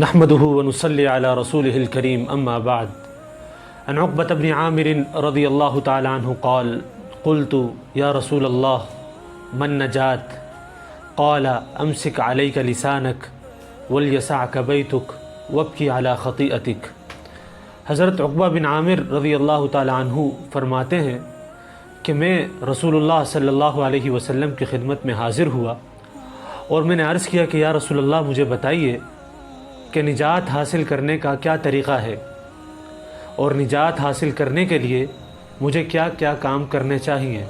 نحمده ونصلي على رسوله الكريم أما بعد. عن عقبة بن عامر رضي الله تعالى عنه قال: قلت يا رسول الله من نجات؟ قال: أمسك عليك لسانك وليسعك بيتك وابكي على خطيئتك. حضرت عقبہ بن عامر رضی اللہ تعالی عنہ فرماتے ہیں کہ میں رسول اللہ صلی اللہ علیہ وسلم کی خدمت میں حاضر ہوا اور میں نے عرض کیا کہ یا رسول اللہ مجھے بتائیے کہ نجات حاصل کرنے کا کیا طریقہ ہے اور نجات حاصل کرنے کے لیے مجھے کیا کیا کام کرنے چاہیے.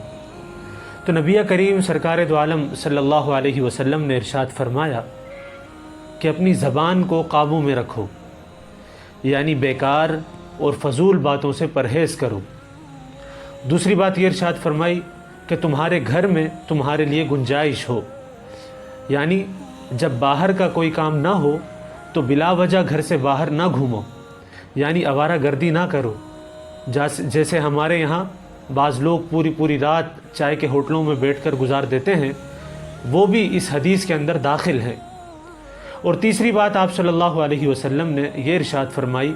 تو نبی کریم سرکار دو عالم صلی اللہ علیہ وسلم نے ارشاد فرمایا کہ اپنی زبان کو قابو میں رکھو، یعنی بیکار اور فضول باتوں سے پرہیز کرو. دوسری بات یہ ارشاد فرمائی کہ تمہارے گھر میں تمہارے لیے گنجائش ہو، یعنی جب باہر کا کوئی کام نہ ہو تو بلا وجہ گھر سے باہر نہ گھومو، یعنی آوارہ گردی نہ کرو. جیسے ہمارے یہاں بعض لوگ پوری رات چائے کے ہوٹلوں میں بیٹھ کر گزار دیتے ہیں، وہ بھی اس حدیث کے اندر داخل ہیں. اور تیسری بات آپ صلی اللہ علیہ وسلم نے یہ ارشاد فرمائی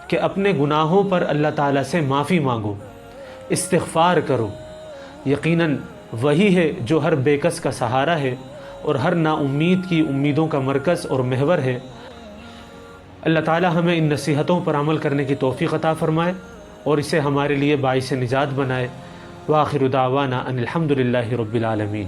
کہ اپنے گناہوں پر اللہ تعالیٰ سے معافی مانگو، استغفار کرو. یقیناً وہی ہے جو ہر بے کس کا سہارا ہے اور ہر نا امید کی امیدوں کا مرکز اور محور ہے. اللہ تعالیٰ ہمیں ان نصیحتوں پر عمل کرنے کی توفیق عطا فرمائے اور اسے ہمارے لیے باعث نجات بنائے. وآخر دعوانا ان الحمد للہ رب العالمین.